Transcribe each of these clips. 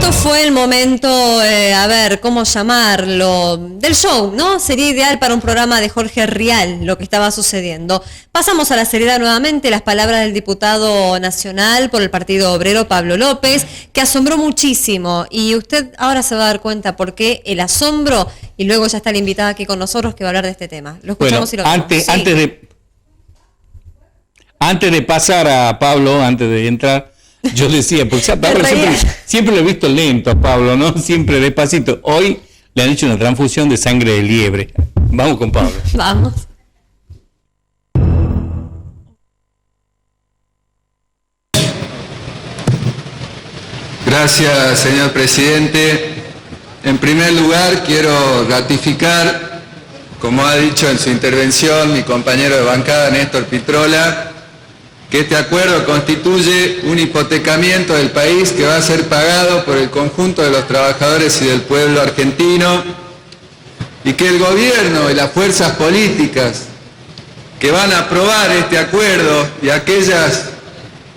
Esto fue el momento, a ver, ¿cómo llamarlo? Del show, ¿no? Sería ideal para un programa de Jorge Rial lo que estaba sucediendo. Pasamos a la seriedad nuevamente, las palabras del diputado nacional por el Partido Obrero, Pablo López, que asombró muchísimo. Y usted ahora se va a dar cuenta por qué el asombro, y luego ya está la invitada aquí con nosotros que va a hablar de este tema. Lo escuchamos y lo vemos. Antes de pasar a Pablo, antes de entrar, yo decía, porque a Pablo siempre lo he visto lento a Pablo, ¿no? Siempre despacito. Hoy le han hecho una transfusión de sangre de liebre. Vamos con Pablo. Vamos. Gracias, señor presidente. En primer lugar, quiero ratificar, como ha dicho en su intervención mi compañero de bancada, Néstor Pitrola, que este acuerdo constituye un hipotecamiento del país que va a ser pagado por el conjunto de los trabajadores y del pueblo argentino, y que el gobierno y las fuerzas políticas que van a aprobar este acuerdo y aquellas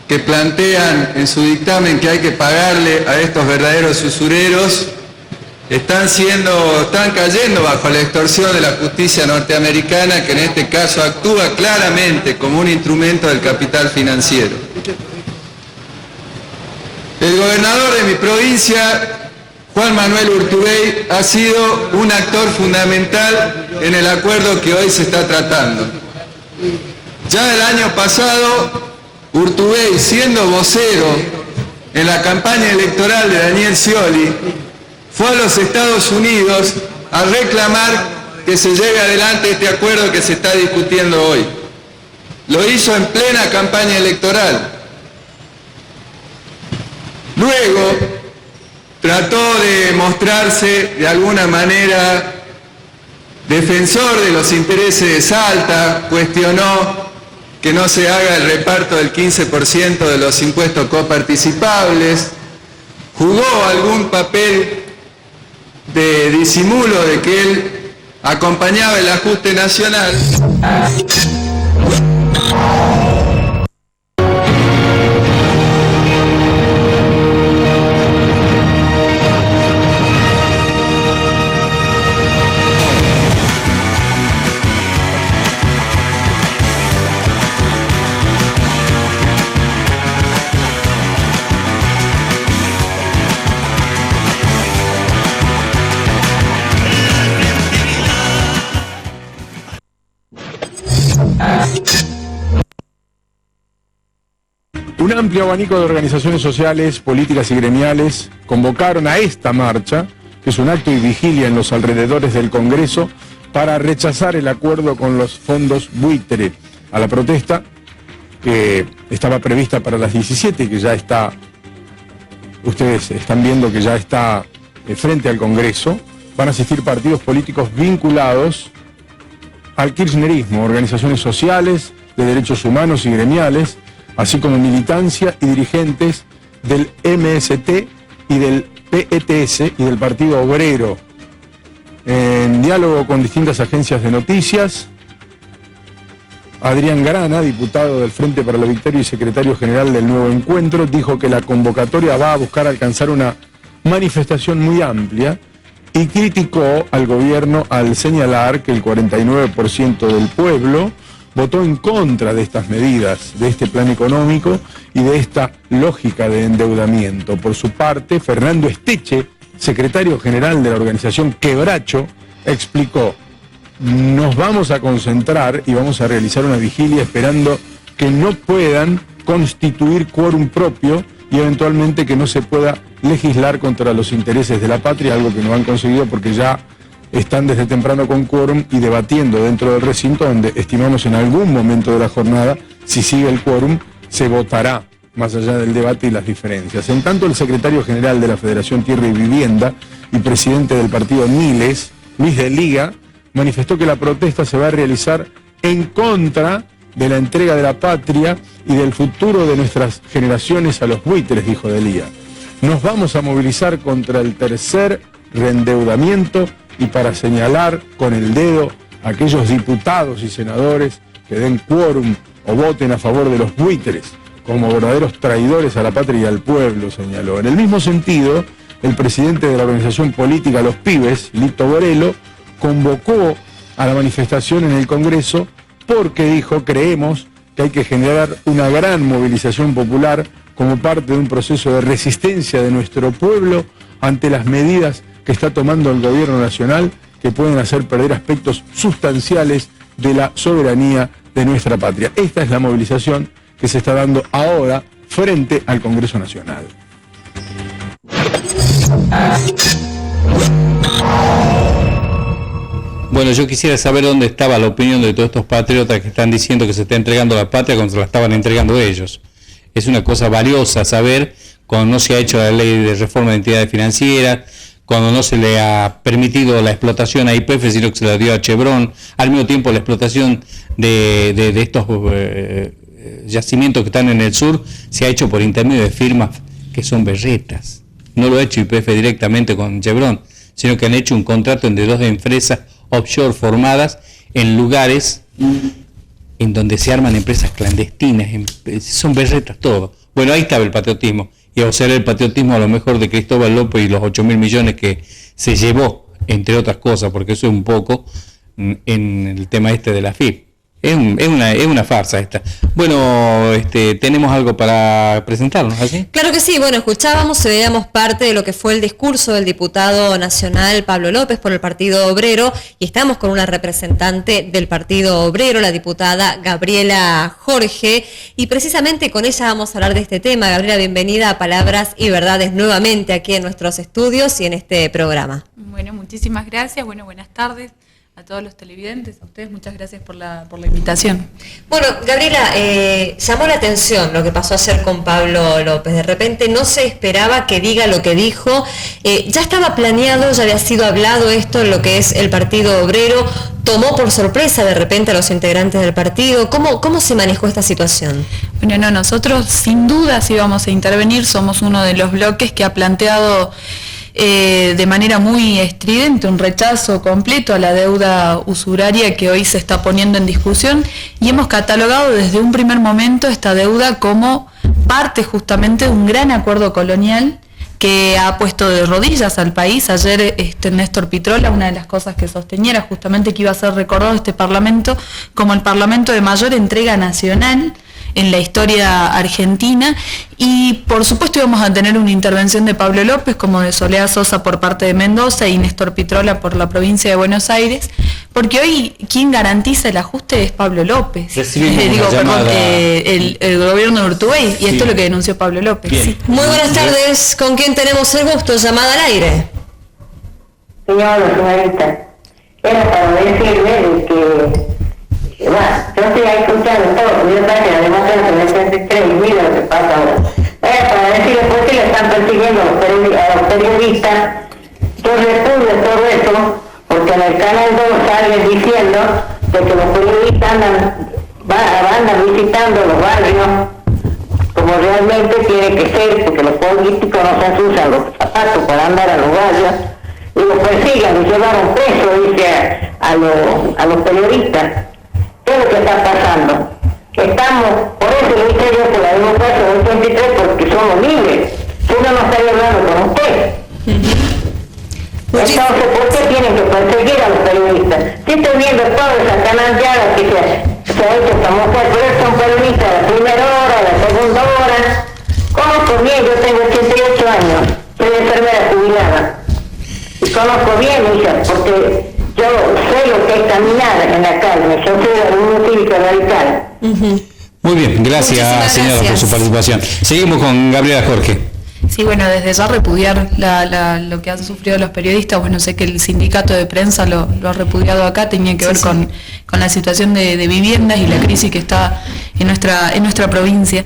que plantean en su dictamen que hay que pagarle a estos verdaderos usureros, están cayendo bajo la extorsión de la justicia norteamericana, que en este caso actúa claramente como un instrumento del capital financiero. El gobernador de mi provincia, Juan Manuel Urtubey, ha sido un actor fundamental en el acuerdo que hoy se está tratando. Ya el año pasado, Urtubey, siendo vocero en la campaña electoral de Daniel Scioli, fue a los Estados Unidos a reclamar que se lleve adelante este acuerdo que se está discutiendo hoy. Lo hizo en plena campaña electoral. Luego trató de mostrarse de alguna manera defensor de los intereses de Salta, cuestionó que no se haga el reparto del 15% de los impuestos coparticipables, jugó algún papel de disimulo de que él acompañaba el ajuste nacional. Un amplio abanico de organizaciones sociales, políticas y gremiales convocaron a esta marcha, que es un acto y vigilia en los alrededores del Congreso, para rechazar el acuerdo con los fondos buitre. A la protesta, que estaba prevista para las 17 y que ya está, ustedes están viendo que ya está frente al Congreso, van a asistir partidos políticos vinculados al kirchnerismo, organizaciones sociales, de derechos humanos y gremiales, así como militancia y dirigentes del MST y del PETS y del Partido Obrero. En diálogo con distintas agencias de noticias, Adrián Grana, diputado del Frente para la Victoria y secretario general del Nuevo Encuentro, dijo que la convocatoria va a buscar alcanzar una manifestación muy amplia y criticó al gobierno al señalar que el 49% del pueblo votó en contra de estas medidas, de este plan económico y de esta lógica de endeudamiento. Por su parte, Fernando Esteche, secretario general de la organización Quebracho, explicó: nos vamos a concentrar y vamos a realizar una vigilia esperando que no puedan constituir quórum propio y eventualmente que no se pueda legislar contra los intereses de la patria, algo que no han conseguido porque ya están desde temprano con quórum y debatiendo dentro del recinto, donde estimamos en algún momento de la jornada, si sigue el quórum, se votará, más allá del debate y las diferencias. En tanto, el secretario general de la Federación Tierra y Vivienda y presidente del partido Miles, Luis de Liga, manifestó que la protesta se va a realizar en contra de la entrega de la patria y del futuro de nuestras generaciones a los buitres, dijo de Liga. Nos vamos a movilizar contra el tercer reendeudamiento y para señalar con el dedo a aquellos diputados y senadores que den quórum o voten a favor de los buitres como verdaderos traidores a la patria y al pueblo, señaló. En el mismo sentido, el presidente de la organización política Los Pibes, Lito Borello, convocó a la manifestación en el Congreso porque dijo, creemos que hay que generar una gran movilización popular como parte de un proceso de resistencia de nuestro pueblo ante las medidas que está tomando el gobierno nacional que pueden hacer perder aspectos sustanciales de la soberanía de nuestra patria. Esta es la movilización que se está dando ahora frente al Congreso Nacional. Bueno, yo quisiera saber dónde estaba la opinión de todos estos patriotas que están diciendo que se está entregando la patria cuando se la estaban entregando ellos. Es una cosa valiosa saber cuando no se ha hecho la ley de reforma de entidades financieras, cuando no se le ha permitido la explotación a YPF, sino que se la dio a Chevron, al mismo tiempo la explotación de estos yacimientos que están en el sur se ha hecho por intermedio de firmas que son berretas. No lo ha hecho YPF directamente con Chevron, sino que han hecho un contrato entre dos empresas offshore formadas en lugares en donde se arman empresas clandestinas, son berretas todo. Bueno, ahí estaba el patriotismo, y o sea, el patriotismo a lo mejor de Cristóbal López y los 8.000 millones que se llevó, entre otras cosas, porque eso es un poco en el tema de la FIP. Es una farsa esta. Bueno, tenemos algo para presentarnos, ¿así? Claro que sí. Bueno, escuchábamos y veíamos parte de lo que fue el discurso del diputado nacional Pablo López por el Partido Obrero, y estamos con una representante del Partido Obrero, la diputada Gabriela Jorge, y precisamente con ella vamos a hablar de este tema. Gabriela, bienvenida a Palabras y Verdades nuevamente aquí en nuestros estudios y en este programa. Bueno, muchísimas gracias. Bueno, buenas tardes a todos los televidentes, a ustedes muchas gracias por la invitación. Bueno, Gabriela, llamó la atención lo que pasó ayer con Pablo López. De repente no se esperaba que diga lo que dijo. Ya estaba planeado, ya había sido hablado esto en lo que es el Partido Obrero. ¿Tomó por sorpresa de repente a los integrantes del partido? ¿Cómo se manejó esta situación? Bueno, no, nosotros sin duda sí vamos a intervenir. Somos uno de los bloques que ha planteado de manera muy estridente un rechazo completo a la deuda usuraria que hoy se está poniendo en discusión, y hemos catalogado desde un primer momento esta deuda como parte justamente de un gran acuerdo colonial que ha puesto de rodillas al país. Ayer Néstor Pitrola, una de las cosas que sostenía era justamente que iba a ser recordado este Parlamento como el Parlamento de mayor entrega nacional en la historia argentina, y por supuesto íbamos a tener una intervención de Pablo López, como de Soledad Sosa por parte de Mendoza y Néstor Pitrola por la provincia de Buenos Aires, porque hoy quien garantiza el ajuste es Pablo López. El gobierno de Urtubey, y esto es lo que denunció Pablo López. Sí. Muy buenas tardes, ¿con quién tenemos el gusto? Llamada al aire. Señorita, era para decirle que bueno, yo estoy ahí escuchando todo, yo traje la democracia en el 33 y mira lo que pasa ahora. Para decirle por qué le están persiguiendo a los periodistas. Yo repudio todo eso, porque en el Canal 2 salen diciendo de que los periodistas andan visitando los barrios como realmente tiene que ser, porque los políticos no se usan los zapatos para andar a los barrios, y los persiguen, los llevaron presos, dice a los periodistas. ¿Qué es lo que está pasando? Estamos, por eso le dije yo que la democracia del 23, porque somos libres. Si no estaría hablando con usted. Entonces, ¿por qué tienen que perseguir a los periodistas? Si estoy viendo toda esa canallada que se ha hecho esta mujer, pero son periodistas de la primera hora, de la segunda hora. Conozco bien, yo tengo 88 años, soy enfermera jubilada. Y conozco bien, hija, porque yo sé lo que es caminar en la calle, yo soy de la Unión Cívica Radical. Muy bien, gracias señora por su participación. Seguimos con Gabriela Jorge. Sí, bueno, desde ya repudiar lo que han sufrido los periodistas. Bueno, sé que el sindicato de prensa lo ha repudiado acá, tenía que ver con la situación de viviendas y la crisis que está en nuestra provincia.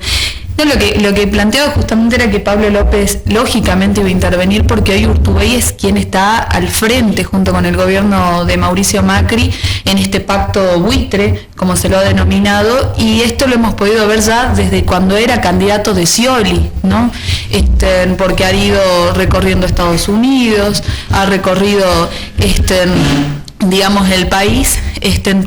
No, lo que planteaba justamente era que Pablo López lógicamente iba a intervenir, porque hoy Urtubey es quien está al frente junto con el gobierno de Mauricio Macri en este pacto buitre, como se lo ha denominado, y esto lo hemos podido ver ya desde cuando era candidato de Scioli, ¿no? Porque ha ido recorriendo Estados Unidos, ha recorrido digamos el país,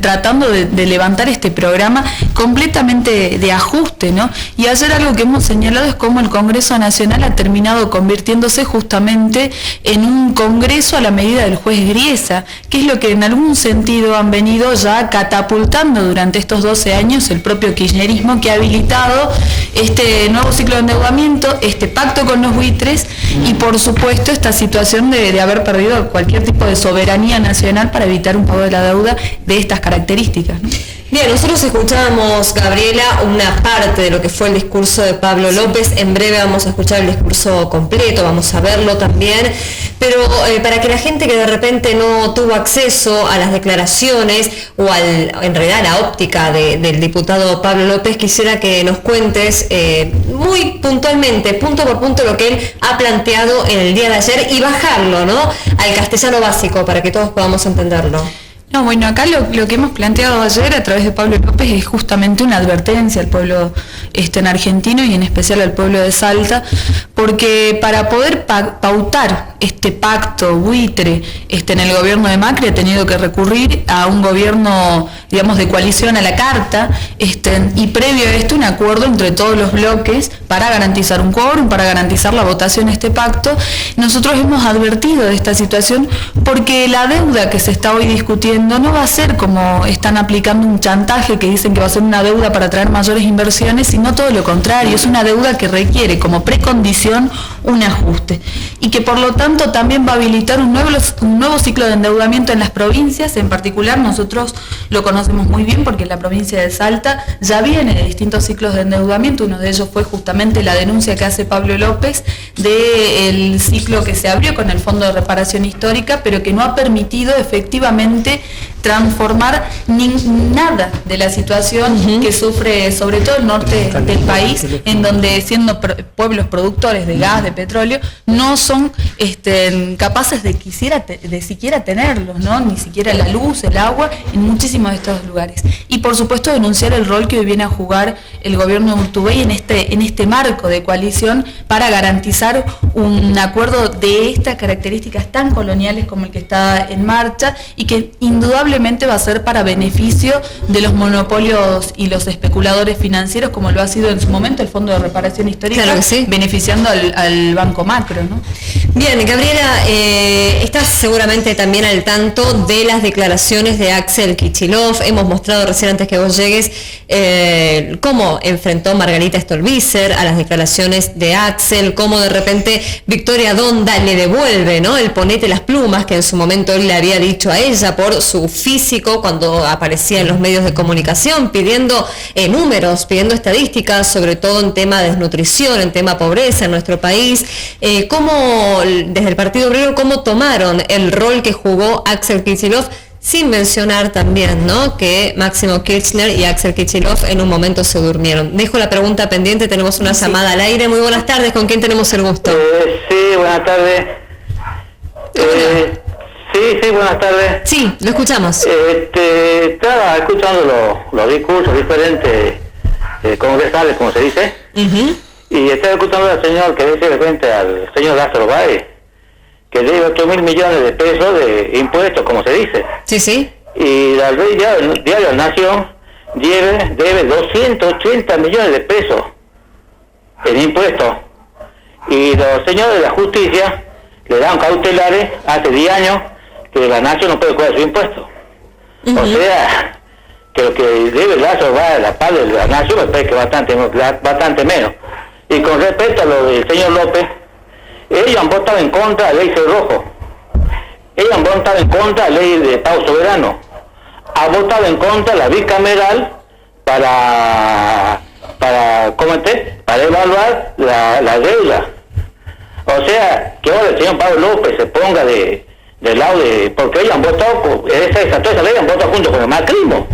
tratando de levantar este programa completamente de ajuste, ¿no? Y ayer algo que hemos señalado es cómo el Congreso Nacional ha terminado convirtiéndose justamente en un Congreso a la medida del juez Griesa, que es lo que en algún sentido han venido ya catapultando durante estos 12 años el propio kirchnerismo, que ha habilitado este nuevo ciclo de endeudamiento, este pacto con los buitres y por supuesto esta situación de haber perdido cualquier tipo de soberanía nacional para evitar un pago de la deuda de estas características, ¿no? Bien, nosotros escuchábamos, Gabriela, una parte de lo que fue el discurso de Pablo López. En breve vamos a escuchar el discurso completo, vamos a verlo también. Pero para que la gente que de repente no tuvo acceso a las declaraciones o en realidad a la óptica del diputado Pablo López, quisiera que nos cuentes muy puntualmente, punto por punto, lo que él ha planteado en el día de ayer y bajarlo, ¿no?, al castellano básico para que todos podamos entenderlo. No, bueno, acá lo que hemos planteado ayer a través de Pablo López es justamente una advertencia al pueblo en argentino y en especial al pueblo de Salta, porque para poder pautar este pacto buitre en el gobierno de Macri ha tenido que recurrir a un gobierno, digamos, de coalición a la carta, y previo a esto un acuerdo entre todos los bloques para garantizar un quórum, para garantizar la votación de este pacto. Nosotros hemos advertido de esta situación porque la deuda que se está hoy discutiendo no va a ser como están aplicando un chantaje que dicen que va a ser una deuda para traer mayores inversiones, sino todo lo contrario, es una deuda que requiere como precondición un ajuste y que por lo tanto también va a habilitar un nuevo ciclo de endeudamiento en las provincias. En particular nosotros lo conocemos muy bien porque la provincia de Salta ya viene de distintos ciclos de endeudamiento. Uno de ellos fue justamente la denuncia que hace Pablo López del ciclo que se abrió con el Fondo de Reparación Histórica, pero que no ha permitido efectivamente transformar nada de la situación que sufre sobre todo el norte del país, en donde siendo pueblos productores de gas, de petróleo, no son capaces de siquiera tenerlos, ¿no?, ni siquiera la luz, el agua, en muchísimos de estos lugares. Y por supuesto denunciar el rol que hoy viene a jugar el gobierno de Urtubey en este marco de coalición para garantizar un acuerdo de estas características tan coloniales como el que está en marcha y que indudablemente va a ser para beneficio de los monopolios y los especuladores financieros, como lo ha sido en su momento el Fondo de Reparación Histórica, claro que sí, beneficiando al Banco Macro, ¿no? Bien, Gabriela, estás seguramente también al tanto de las declaraciones de Axel Kicillof. Hemos mostrado recién antes que vos llegues cómo enfrentó Margarita Stolbizer a las declaraciones de Axel, cómo de repente Victoria Donda le devuelve, ¿no?, el ponete las plumas que en su momento él le había dicho a ella por su físico cuando aparecía en los medios de comunicación, pidiendo números, pidiendo estadísticas, sobre todo en tema de desnutrición, en tema pobreza en nuestro país. ¿Cómo, desde el Partido Obrero, cómo tomaron el rol que jugó Axel Kicillof? Sin mencionar también, ¿no?, que Máximo Kirchner y Axel Kicillof en un momento se durmieron. Dejo la pregunta pendiente, tenemos una llamada al aire. Muy buenas tardes, ¿con quién tenemos el gusto? Sí, buenas tardes. Sí, buenas tardes. Sí, lo escuchamos. Estaba escuchando los discursos diferentes congresales, como se dice, y estaba escuchando al señor que dice de frente al señor Lázaro Báez, que debe 8.000 millones de pesos de impuestos, como se dice. Sí, sí. Y la ley diario Nación debe 280 millones de pesos en impuestos. Y los señores de la justicia le dan cautelares hace 10 años que la Nación no puede cobrar su impuesto. O sea, que lo que debe Lázaro va a la par de la Nación me parece que bastante menos. Y con respecto a lo del señor López, ellos han votado en contra de la ley Cerrojo, ellos han votado en contra de la ley de pago soberano, han votado en contra de la bicameral para evaluar la deuda. O sea, que ahora el señor Pablo López se ponga del lado de... porque ellos han votado, toda esa ley han votado junto con el macrismo.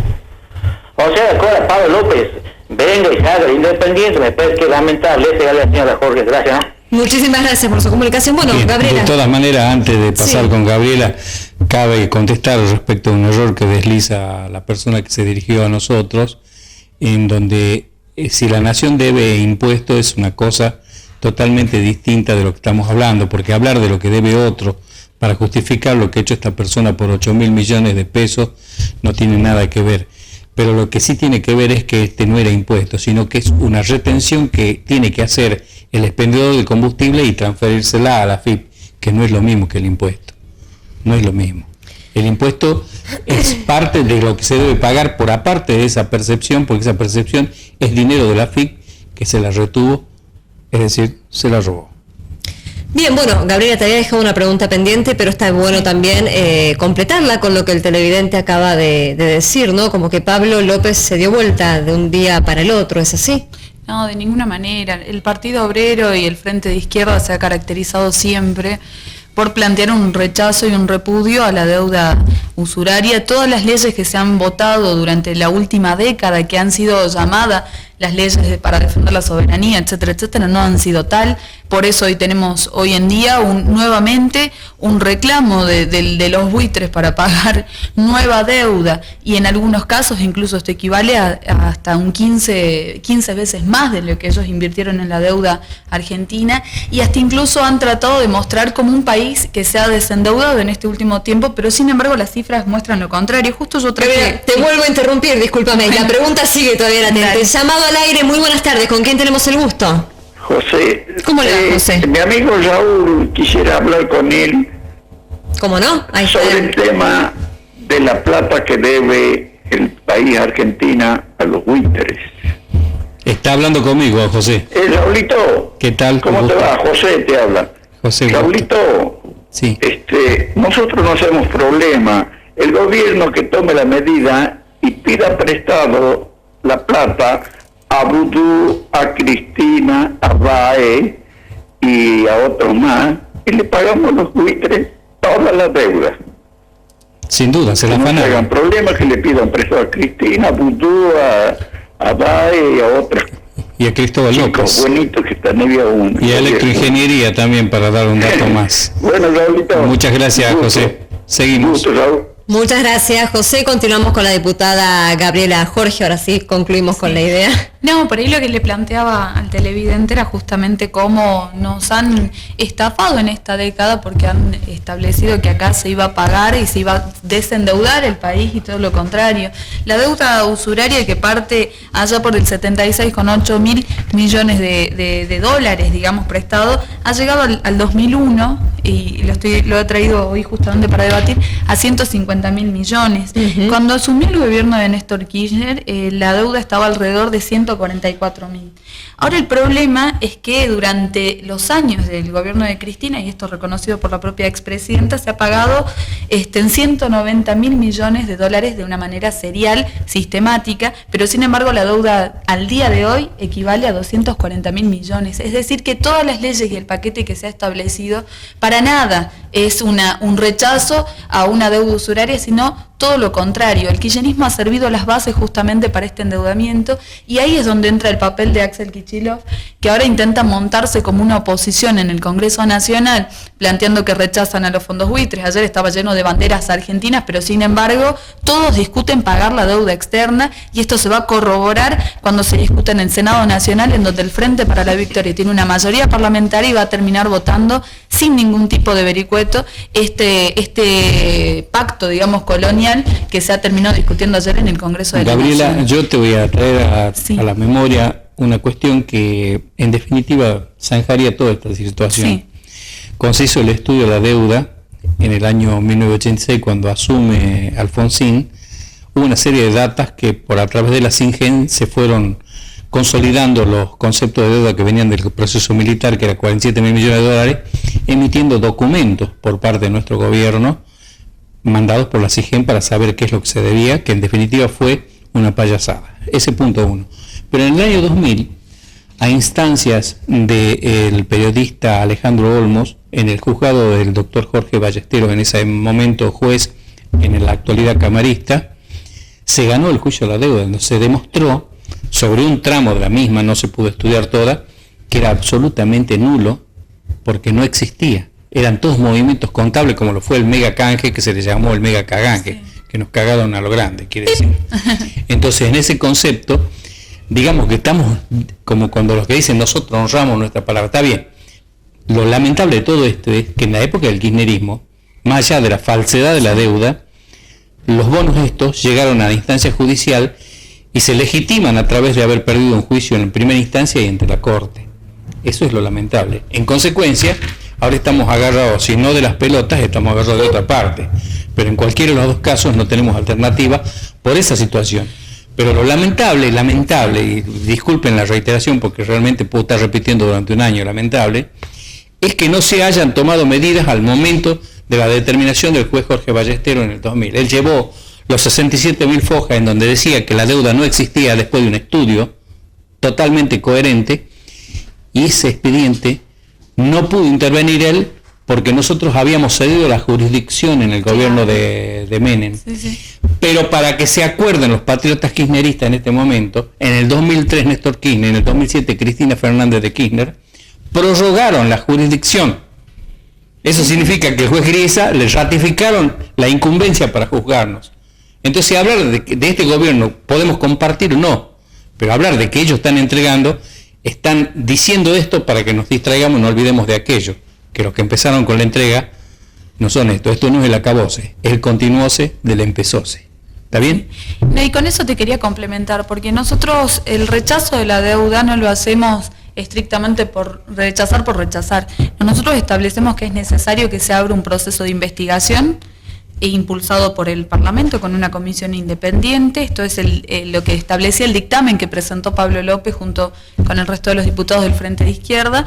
O sea, que ahora Pablo López venga y salga de independiente, me parece que es lamentable. Ese es la señora Jorge, gracias, ¿no? Muchísimas gracias por su comunicación. Bueno, bien, Gabriela. De todas maneras, antes de pasar con Gabriela, cabe contestar respecto a un error que desliza la persona que se dirigió a nosotros, en donde si la Nación debe impuestos es una cosa totalmente distinta de lo que estamos hablando, porque hablar de lo que debe otro para justificar lo que ha hecho esta persona por 8.000 millones de pesos, no tiene nada que ver. Pero lo que sí tiene que ver es que este no era impuesto, sino que es una retención que tiene que hacer el expendedor del combustible y transferírsela a la AFIP, que no es lo mismo que el impuesto. No es lo mismo. El impuesto es parte de lo que se debe pagar por aparte de esa percepción, porque esa percepción es dinero de la AFIP que se la retuvo, es decir, se la robó. Bien, bueno, Gabriela, te había dejado una pregunta pendiente, pero está bueno también completarla con lo que el televidente acaba de decir, ¿no? Como que Pablo López se dio vuelta de un día para el otro, ¿es así? No, de ninguna manera. El Partido Obrero y el Frente de Izquierda se ha caracterizado siempre por plantear un rechazo y un repudio a la deuda usuraria. Todas las leyes que se han votado durante la última década, que han sido llamadas las leyes para defender la soberanía, etcétera, etcétera, no han sido tal. Por eso hoy tenemos hoy en día nuevamente un reclamo de los buitres para pagar nueva deuda, y en algunos casos incluso esto equivale a hasta un 15 veces más de lo que ellos invirtieron en la deuda argentina, y hasta incluso han tratado de mostrar como un país que se ha desendeudado en este último tiempo, pero sin embargo las cifras muestran lo contrario. Justo yo traje... Te vuelvo a interrumpir, discúlpame, la pregunta sigue todavía latente. Llamado al aire, muy buenas tardes, ¿con quién tenemos el gusto? José. ¿Cómo le va, José? Mi amigo Raúl, quisiera hablar con él. ¿Cómo no? Ahí está. Sobre el tema de la plata que debe el país Argentina a los buitres. Está hablando conmigo, José. Raulito. ¿Qué tal? ¿Cómo te va? José te habla. José. Raulito. Sí. Nosotros no hacemos problema. El gobierno que tome la medida y pida prestado la plata a Vudú, a Cristina, a Bae y a otros más, y le pagamos los buitres todas las deudas. Sin duda, se la no afanaron. No hagan problemas, que le pidan prestado a Cristina, a Vudú, a Bae y a otros. Y a Cristóbal López. Buenitos que están ahí aún. Y a Electroingeniería también, para dar un dato más. Bueno, Raulito. Muchas gracias, José. Seguimos. Gusto, Raúl. Muchas gracias, José. Continuamos con la diputada Gabriela Jorge. Ahora sí, concluimos con la idea. No, por ahí lo que le planteaba al televidente era justamente cómo nos han estafado en esta década, porque han establecido que acá se iba a pagar y se iba a desendeudar el país, y todo lo contrario. La deuda usuraria, que parte allá por el 76,8 mil millones de dólares, digamos, prestado, ha llegado al 2001, y lo he traído hoy justamente para debatir, a 150 mil millones. Cuando asumió el gobierno de Néstor Kirchner, la deuda estaba alrededor de 144 mil. Ahora el problema es que durante los años del gobierno de Cristina, y esto reconocido por la propia expresidenta, se ha pagado en 190 mil millones de dólares de una manera serial, sistemática, pero sin embargo la deuda al día de hoy equivale a 240 mil millones. Es decir, que todas las leyes y el paquete que se ha establecido para nada es un rechazo a una deuda usuraria, sino todo lo contrario. El kirchnerismo ha servido las bases justamente para este endeudamiento, y ahí es donde entra el papel de Axel Kicillof, que ahora intenta montarse como una oposición en el Congreso Nacional, planteando que rechazan a los fondos buitres. Ayer estaba lleno de banderas argentinas, pero sin embargo todos discuten pagar la deuda externa, y esto se va a corroborar cuando se discute en el Senado Nacional, en donde el Frente para la Victoria tiene una mayoría parlamentaria y va a terminar votando sin ningún tipo de vericueto este pacto, digamos, colonial, que se ha terminado discutiendo ayer en el Congreso de la Nación. Gabriela, yo te voy a traer a la memoria una cuestión que en definitiva zanjaría toda esta situación. Sí. Cuando se hizo el estudio de la deuda en el año 1986, cuando asume Alfonsín, hubo una serie de datas que a través de la SINGEN se fueron consolidando los conceptos de deuda que venían del proceso militar, que era 47 mil millones de dólares, emitiendo documentos por parte de nuestro gobierno, mandados por la SIGEN para saber qué es lo que se debía, que en definitiva fue una payasada. Ese punto uno. Pero en el año 2000, a instancias del periodista Alejandro Olmos, en el juzgado del doctor Jorge Ballesteros, en ese momento juez, en la actualidad camarista, se ganó el juicio de la deuda, donde se demostró sobre un tramo de la misma, no se pudo estudiar toda, que era absolutamente nulo, porque no existía. Eran todos movimientos contables, como lo fue el mega canje, que se le llamó el mega caganje, que nos cagaron a lo grande, quiere decir. Entonces, en ese concepto, digamos que estamos como cuando los que dicen nosotros honramos nuestra palabra. Está bien. Lo lamentable de todo esto es que en la época del kirchnerismo, más allá de la falsedad de la deuda, los bonos estos llegaron a la instancia judicial y se legitiman a través de haber perdido un juicio en primera instancia y ante la Corte. Eso es lo lamentable. En consecuencia, ahora estamos agarrados, si no de las pelotas, estamos agarrados de otra parte. Pero en cualquiera de los dos casos no tenemos alternativa por esa situación. Pero lo lamentable, y disculpen la reiteración porque realmente puedo estar repitiendo durante un año, lamentable, es que no se hayan tomado medidas al momento de la determinación del juez Jorge Ballesteros en el 2000. Él llevó los 67.000 fojas en donde decía que la deuda no existía después de un estudio totalmente coherente, y ese expediente no pudo intervenir él porque nosotros habíamos cedido la jurisdicción en el gobierno de Menem. Sí. Pero para que se acuerden los patriotas kirchneristas en este momento, en el 2003 Néstor Kirchner, en el 2007 Cristina Fernández de Kirchner, prorrogaron la jurisdicción. Eso significa que el juez Griesa le ratificaron la incumbencia para juzgarnos. Entonces hablar de este gobierno podemos compartir o no, pero hablar de que ellos están diciendo esto para que nos distraigamos, no olvidemos de aquello, que los que empezaron con la entrega no son esto no es el acabose, es el continuose del empezose. ¿Está bien? Y con eso te quería complementar, porque nosotros el rechazo de la deuda no lo hacemos estrictamente por rechazar. Nosotros establecemos que es necesario que se abra un proceso de investigación impulsado por el Parlamento con una comisión independiente. Esto es lo que establecía el dictamen que presentó Pablo López junto con el resto de los diputados del Frente de Izquierda,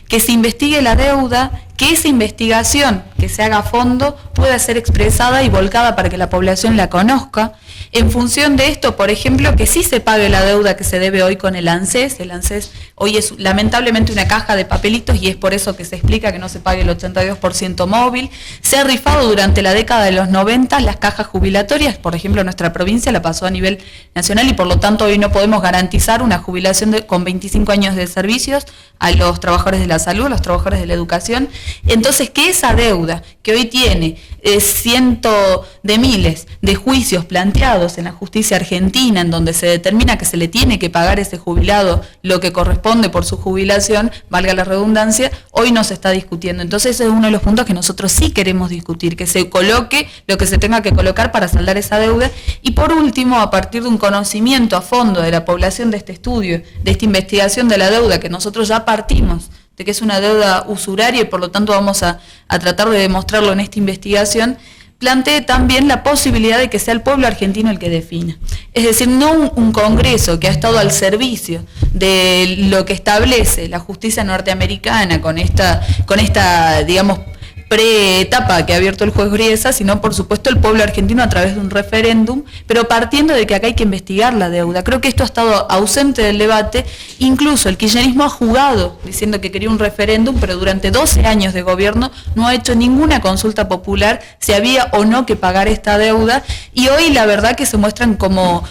que se investigue la deuda, que esa investigación que se haga a fondo pueda ser expresada y volcada para que la población la conozca. En función de esto, por ejemplo, que sí se pague la deuda que se debe hoy con el ANSES. El ANSES hoy es lamentablemente una caja de papelitos y es por eso que se explica que no se pague el 82% móvil. Se ha rifado durante la década de los 90 las cajas jubilatorias, por ejemplo, nuestra provincia la pasó a nivel nacional y por lo tanto hoy no podemos garantizar una jubilación con 25 años de servicios a los trabajadores de la salud, a los trabajadores de la educación. Entonces, que esa deuda que hoy tiene cientos de miles de juicios planteados en la justicia argentina, en donde se determina que se le tiene que pagar a ese jubilado lo que corresponde por su jubilación, valga la redundancia, hoy no se está discutiendo. Entonces ese es uno de los puntos que nosotros sí queremos discutir, que se coloque lo que se tenga que colocar para saldar esa deuda. Y por último, a partir de un conocimiento a fondo de la población de este estudio, de esta investigación de la deuda, que nosotros ya partimos de que es una deuda usuraria y por lo tanto vamos a tratar de demostrarlo en esta investigación, plantee también la posibilidad de que sea el pueblo argentino el que defina. Es decir, no un Congreso que ha estado al servicio de lo que establece la justicia norteamericana con esta digamos, pre-etapa que ha abierto el juez Griesa, sino por supuesto el pueblo argentino a través de un referéndum, pero partiendo de que acá hay que investigar la deuda. Creo que esto ha estado ausente del debate, incluso el kirchnerismo ha jugado diciendo que quería un referéndum, pero durante 12 años de gobierno no ha hecho ninguna consulta popular si había o no que pagar esta deuda, y hoy la verdad que se muestran como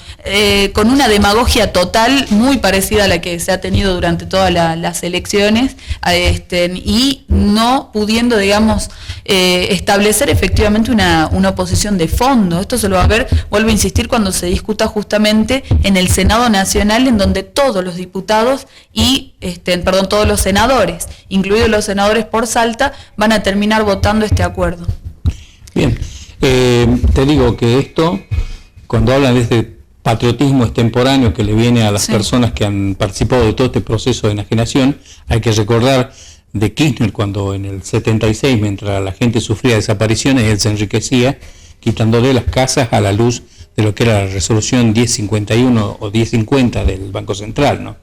con una demagogia total muy parecida a la que se ha tenido durante todas las elecciones, y no pudiendo, digamos, establecer efectivamente una oposición de fondo. Esto se lo va a ver, vuelvo a insistir, cuando se discuta justamente en el Senado Nacional, en donde todos los diputados y, todos los senadores, incluidos los senadores por Salta, van a terminar votando este acuerdo. Bien, te digo que esto, cuando hablan de este patriotismo extemporáneo que le viene a las personas que han participado de todo este proceso de enajenación, hay que recordar de Kirchner cuando en el 76, mientras la gente sufría desapariciones, él se enriquecía quitándole las casas a la luz de lo que era la resolución 1051 o 1050 del Banco Central, ¿no?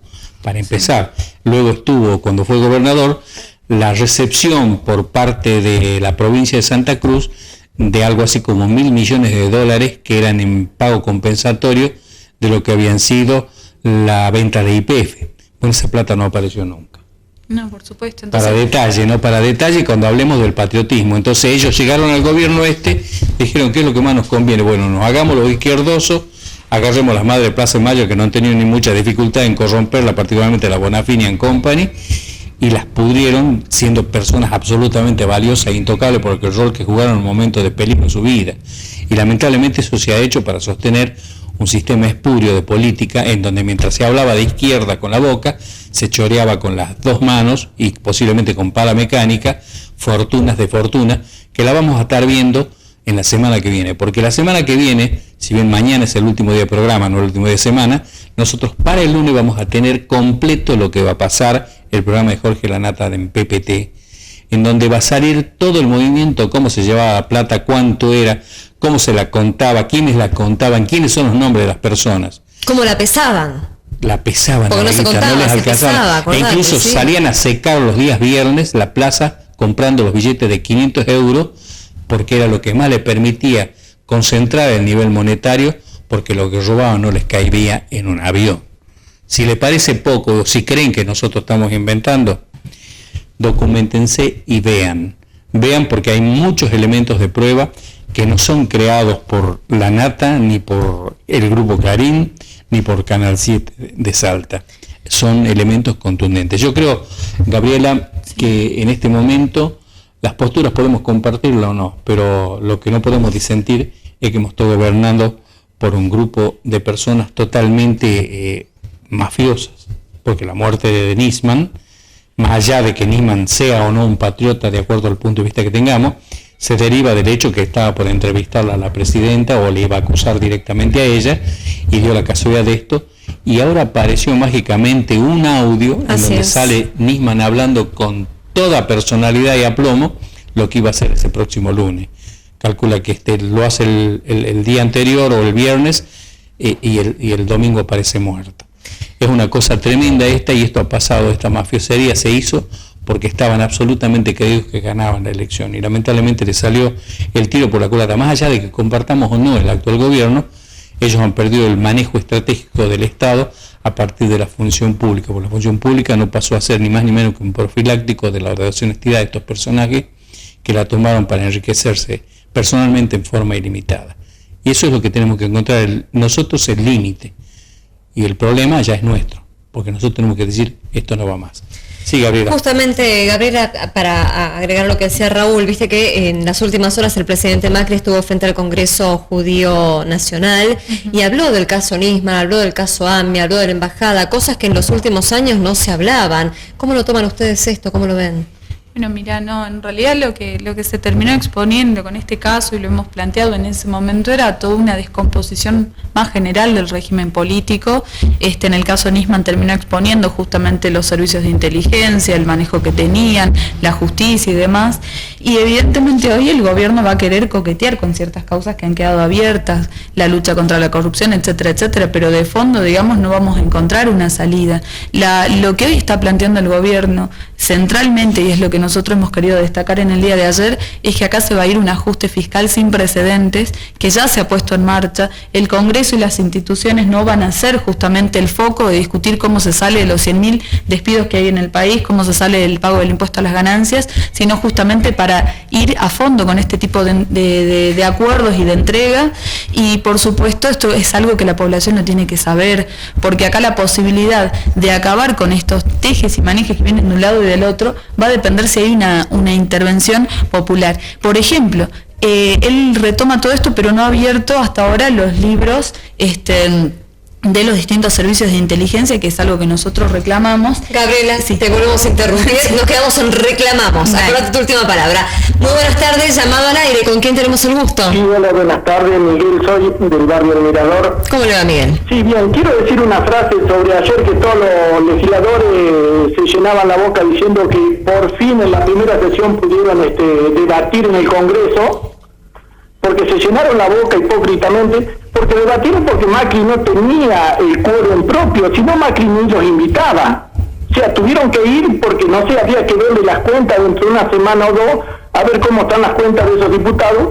Para empezar. Luego estuvo, cuando fue gobernador, la recepción por parte de la provincia de Santa Cruz de algo así como $1.000 millones que eran en pago compensatorio de lo que habían sido la venta de YPF. Bueno, esa plata no apareció nunca. No, por supuesto. Entonces... Para detalle cuando hablemos del patriotismo. Entonces ellos llegaron al gobierno dijeron, ¿qué es lo que más nos conviene? Bueno, nos hagamos los izquierdosos, agarremos las madres de Plaza de Mayo que no han tenido ni mucha dificultad en corromperla, particularmente la Bonafini Company, y las pudrieron siendo personas absolutamente valiosas e intocables por el rol que jugaron en un momento de peligro en su vida. Y lamentablemente eso se ha hecho para sostener un sistema espurio de política en donde mientras se hablaba de izquierda con la boca, se choreaba con las dos manos y posiblemente con pala mecánica, fortunas de fortuna, que la vamos a estar viendo en la semana que viene, porque la semana que viene, si bien mañana es el último día de programa, no el último día de semana, nosotros para el lunes vamos a tener completo lo que va a pasar, el programa de Jorge Lanata en PPT, en donde va a salir todo el movimiento, cómo se llevaba la plata, cuánto era, cómo se la contaba, quiénes la contaban, quiénes son los nombres de las personas. ¿Cómo la pesaban? La pesaban, porque no se contaba, no les se alcanzaba. pesaba, acordate, e incluso sí. Salían a secar los días viernes la plaza comprando los billetes de 500 euros, porque era lo que más le permitía concentrar el nivel monetario, porque lo que robaban no les caería en un avión. Si le parece poco, o si creen que nosotros estamos inventando, documentense y vean. Vean, porque hay muchos elementos de prueba que no son creados por La Nata, ni por el Grupo Clarín, ni por Canal 7 de Salta. Son elementos contundentes. Yo creo, Gabriela, que en este momento las posturas podemos compartirlas o no, pero lo que no podemos disentir es que hemos estado gobernando por un grupo de personas totalmente mafiosas, porque la muerte de Nisman, más allá de que Nisman sea o no un patriota de acuerdo al punto de vista que tengamos, se deriva del hecho que estaba por entrevistarla a la presidenta o le iba a acusar directamente a ella, y dio la casualidad de esto, y ahora apareció mágicamente un audio en donde sale Nisman hablando con toda personalidad y aplomo lo que iba a hacer ese próximo lunes. Calcula que lo hace el día anterior o el viernes y el domingo aparece muerto. Es una cosa tremenda esta, y esto ha pasado, esta mafiosería se hizo porque estaban absolutamente creídos que ganaban la elección, y lamentablemente le salió el tiro por la culata. Más allá de que compartamos o no el actual gobierno, ellos han perdido el manejo estratégico del Estado a partir de la función pública, porque la función pública no pasó a ser ni más ni menos que un profiláctico de la deshonestidad de estos personajes que la tomaron para enriquecerse personalmente en forma ilimitada. Y eso es lo que tenemos que encontrar, nosotros el límite, y el problema ya es nuestro, porque nosotros tenemos que decir, esto no va más. Sí, Gabriela. Justamente, Gabriela, para agregar lo que decía Raúl, viste que en las últimas horas el presidente Macri estuvo frente al Congreso Judío Nacional y habló del caso Nisman, habló del caso AMI, habló de la embajada, cosas que en los últimos años no se hablaban. ¿Cómo lo toman ustedes esto? ¿Cómo lo ven? Bueno, mira, no, en realidad lo que se terminó exponiendo con este caso, y lo hemos planteado en ese momento, era toda una descomposición más general del régimen político. En el caso Nisman terminó exponiendo justamente los servicios de inteligencia, el manejo que tenían, la justicia y demás, y evidentemente hoy el gobierno va a querer coquetear con ciertas causas que han quedado abiertas, la lucha contra la corrupción, etcétera, etcétera, pero de fondo, digamos, no vamos a encontrar una salida. Lo que hoy está planteando el gobierno centralmente, y es lo que nosotros hemos querido destacar en el día de ayer, es que acá se va a ir un ajuste fiscal sin precedentes, que ya se ha puesto en marcha. El Congreso y las instituciones no van a ser justamente el foco de discutir cómo se sale de los 100.000 despidos que hay en el país, cómo se sale del pago del impuesto a las ganancias, sino justamente para ir a fondo con este tipo de acuerdos y de entrega. Y por supuesto esto es algo que la población no tiene que saber, porque acá la posibilidad de acabar con estos tejes y manejes que vienen de un lado y del otro va a depender si hay una intervención popular. Por ejemplo, él retoma todo esto, pero no ha abierto hasta ahora los libros de los distintos servicios de inteligencia, que es algo que nosotros reclamamos. Gabriela, sí, te volvemos a interrumpir, nos quedamos en reclamamos. Acordate tu última palabra. Muy buenas tardes, llamado al aire, ¿con quién tenemos el gusto? Sí, hola, buenas tardes, Miguel, soy del barrio El Mirador. ¿Cómo le va, Miguel? Sí, bien, quiero decir una frase sobre ayer, que todos los legisladores se llenaban la boca diciendo que por fin en la primera sesión pudieron debatir en el Congreso, porque se llenaron la boca hipócritamente, porque debatieron porque Macri no tenía el quórum propio, sino Macri ni los invitaba. O sea, tuvieron que ir porque, no sé, había que verle las cuentas dentro de una semana o dos, a ver cómo están las cuentas de esos diputados,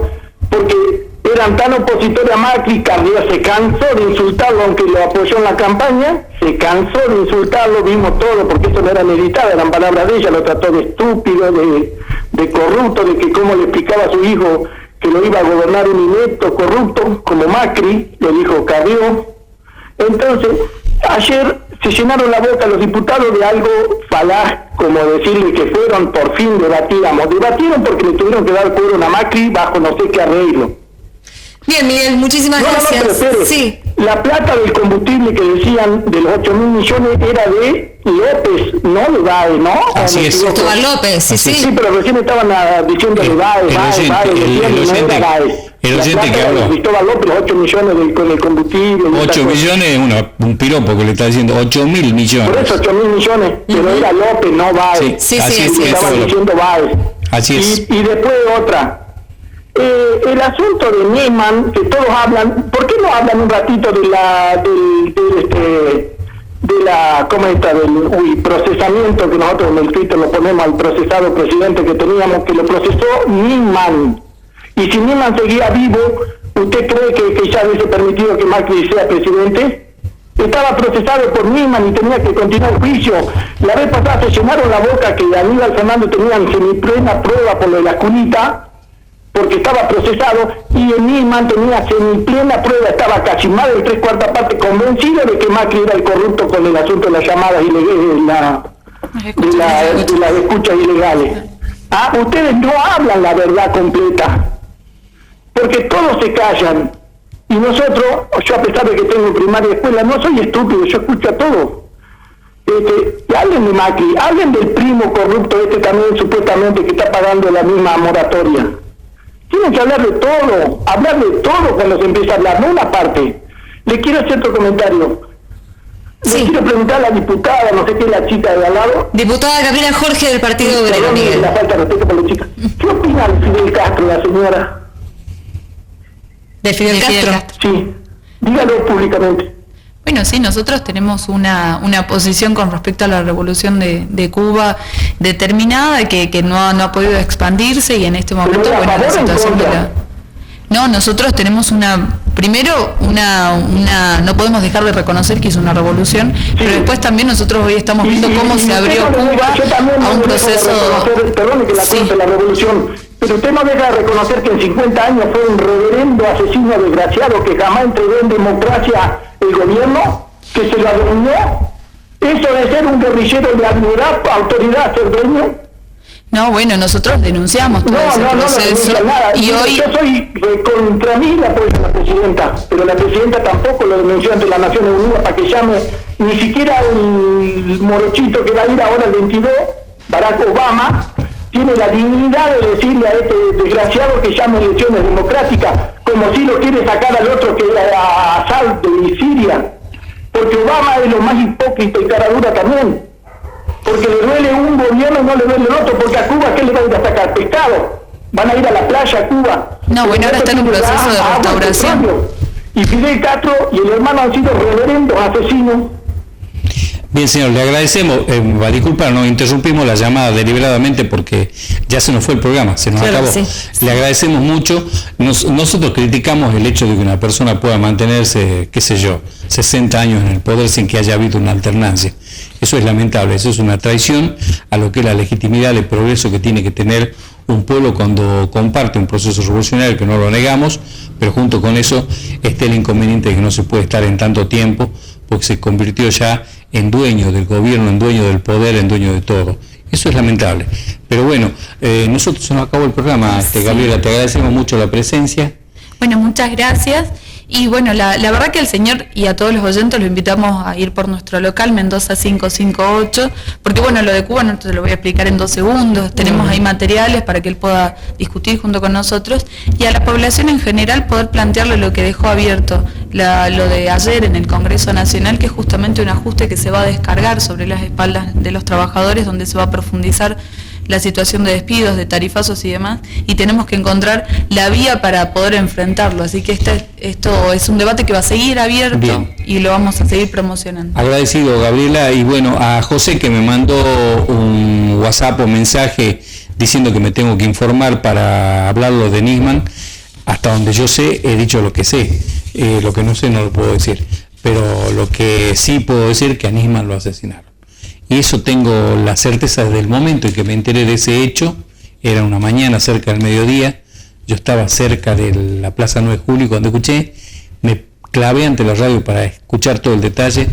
porque eran tan opositores a Macri, Carrió se cansó de insultarlo, aunque lo apoyó en la campaña, se cansó de insultarlo, vimos todo, porque eso no era meditado, eran palabras de ella, lo trató de estúpido, de corrupto, de que cómo le explicaba a su hijo que lo iba a gobernar un inepto corrupto como Macri, lo dijo Carrió. Entonces, ayer se llenaron la boca los diputados de algo falaz, como decirle que fueron, por fin debatieron porque le tuvieron que dar quórum a Macri bajo no sé qué arreglo. Bien, Miguel, muchísimas gracias. Pero espere. Sí. La plata del combustible que decían de los 8.000 millones era de López, no de BAE, ¿no? Así es. Cristóbal López, sí, sí. Sí, pero recién estaban diciendo de BAE, el oyente que habló. Cristóbal López, 8 millones con el combustible. 8 millones es un piropo que le está diciendo, 8.000 millones. Por eso 8.000 millones, pero era López, no BAE. Sí, así es. Estaban diciendo BAE. Así es. Y después otra. El asunto de Nisman, que todos hablan, ¿por qué no hablan un ratito de del procesamiento que nosotros en el Twitter lo ponemos al procesado presidente que teníamos, que lo procesó Nisman? Y si Nisman seguía vivo, ¿usted cree que ya hubiese permitido que Macri sea presidente? Estaba procesado por Nisman y tenía que continuar el juicio. La vez pasada se llenaron la boca que Aníbal Fernández tenía semiplena prueba por lo de la cunita, porque estaba procesado, y el Nisman tenía semiplena prueba, estaba casi más de 3/4 partes convencido de que Macri era el corrupto con el asunto de las llamadas ilegales, de las escuchas ilegales. Ustedes no hablan la verdad completa, porque todos se callan, y nosotros, yo a pesar de que tengo primaria escuela, no soy estúpido, yo escucho a todo. Hablen de Macri, hablen del primo corrupto también supuestamente que está pagando la misma moratoria. Tienen que hablar de todo cuando se empieza a hablar, no una parte. Le quiero hacer otro comentario. Le quiero preguntar a la diputada, no sé qué es la chica de al lado. Diputada Gabriela Jorge del Partido Obrero, Miguel. La falta de respeto por la chica. ¿Qué opina de Fidel Castro, la señora? ¿De Fidel Castro? Sí, dígalo públicamente. Bueno, sí, nosotros tenemos una posición con respecto a la revolución de Cuba determinada, que no ha podido expandirse, y en este momento, bueno, la situación de la... No, nosotros tenemos primero no podemos dejar de reconocer que es una revolución, pero después también nosotros hoy estamos viendo cómo se abrió Cuba a un proceso... Perdón que la corte la revolución, pero usted no deja de reconocer que en 50 años fue un reverendo asesino desgraciado que jamás entregó en democracia el gobierno, que se lo adueñó. Eso de ser un guerrillero de autoridad, ser dueño. No, bueno, nosotros denunciamos todo ese proceso. No nada. Y hoy... Yo soy contra mí la apoyo a la presidenta, pero la presidenta tampoco lo denunció ante las Naciones Unidas para que llame, ni siquiera el morochito que va a ir ahora el 22, Barack Obama, tiene la dignidad de decirle a este desgraciado que llame elecciones democráticas, como si lo quiere sacar al otro que a Assad de Siria, porque Obama es lo más hipócrita y cara dura también, porque le duele un gobierno y no le duele el otro, porque a Cuba ¿qué le va a ir a sacar? Pescado, van a ir a la playa a Cuba. No, bueno, ahora está en un proceso de restauración. Y Fidel Castro y el hermano han sido reverendos asesinos. Bien, señor, le agradecemos, va a disculpar, nos interrumpimos la llamada deliberadamente porque ya se nos fue el programa, se nos acabó. Sí. Le agradecemos mucho. Nosotros criticamos el hecho de que una persona pueda mantenerse, qué sé yo, 60 años en el poder sin que haya habido una alternancia. Eso es lamentable, eso es una traición a lo que es la legitimidad, el progreso que tiene que tener un pueblo cuando comparte un proceso revolucionario, que no lo negamos, pero junto con eso está el inconveniente de que no se puede estar en tanto tiempo, porque se convirtió ya en dueño del gobierno, en dueño del poder, en dueño de todo. Eso es lamentable. Pero bueno, nosotros se nos acabó el programa, Gabriela, te agradecemos mucho la presencia. Bueno, muchas gracias. Y bueno, la verdad que al señor y a todos los oyentes lo invitamos a ir por nuestro local, Mendoza 558, porque bueno, lo de Cuba no te lo voy a explicar en 2 segundos, tenemos ahí materiales para que él pueda discutir junto con nosotros, y a la población en general poder plantearle lo que dejó abierto, lo de ayer en el Congreso Nacional, que es justamente un ajuste que se va a descargar sobre las espaldas de los trabajadores, donde se va a profundizar la situación de despidos, de tarifazos y demás, y tenemos que encontrar la vía para poder enfrentarlo. Así que esto es un debate que va a seguir abierto. Bien. Y lo vamos a seguir promocionando. Agradecido, Gabriela, y bueno, a José, que me mandó un WhatsApp o mensaje diciendo que me tengo que informar para hablarlo de Nisman. Hasta donde yo sé, he dicho lo que sé. Lo que no sé no lo puedo decir, pero lo que sí puedo decir es que a Nisman lo asesinaron. Y eso tengo la certeza desde el momento en que me enteré de ese hecho. Era una mañana cerca del mediodía, yo estaba cerca de la Plaza 9 de Julio, y cuando escuché, me clavé ante la radio para escuchar todo el detalle,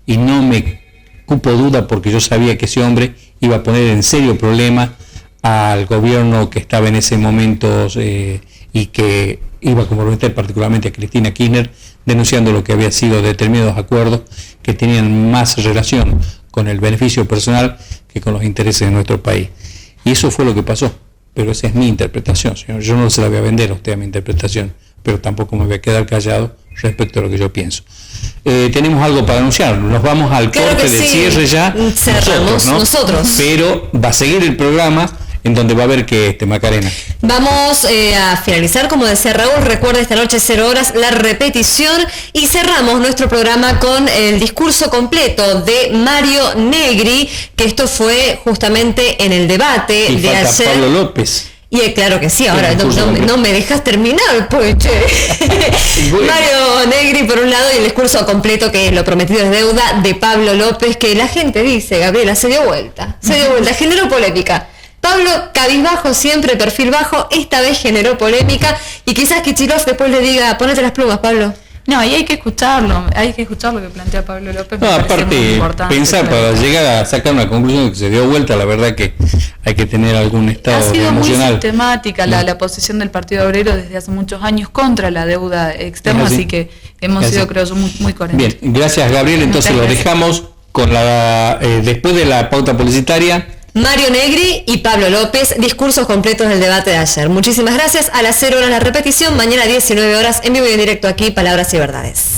y no me cupo duda porque yo sabía que ese hombre iba a poner en serio problema al gobierno que estaba en ese momento y que iba a comprometer particularmente a Cristina Kirchner, denunciando lo que había sido determinados acuerdos que tenían más relación con el beneficio personal que con los intereses de nuestro país. Y eso fue lo que pasó, pero esa es mi interpretación, señor. Yo no se la voy a vender a usted a mi interpretación, pero tampoco me voy a quedar callado respecto a lo que yo pienso. Tenemos algo para anunciar, nos vamos al corte de cierre ya, cerramos nosotros. Pero va a seguir el programa en donde va a haber que Macarena. Vamos a finalizar, como decía Raúl, recuerda esta noche 0 horas la repetición y cerramos nuestro programa con el discurso completo de Mario Negri, que esto fue justamente en el debate y de falta ayer. Pablo López. Y claro que sí, ahora no me dejas terminar, pues che. Bueno. Mario Negri por un lado y el discurso completo, que lo prometido es deuda, de Pablo López, que la gente dice, Gabriela, se dio vuelta, generó polémica. Pablo, cabizbajo siempre, perfil bajo, esta vez generó polémica y quizás Kicillof después le diga, ponete las plumas, Pablo. No, y hay que escuchar lo que plantea Pablo López. No, aparte, pensar para llegar a sacar una conclusión que se dio vuelta, la verdad que hay que tener algún estado emocional. Ha sido muy sistemática la posición del Partido Obrero desde hace muchos años contra la deuda externa, así que hemos sido, creo yo, muy coherentes. Bien, gracias Gabriel, entonces lo dejamos con después de la pauta publicitaria. Mario Negri y Pablo López, discursos completos del debate de ayer. Muchísimas gracias. A las 0 horas la repetición, mañana 19 horas en vivo y en directo aquí, Palabras y Verdades.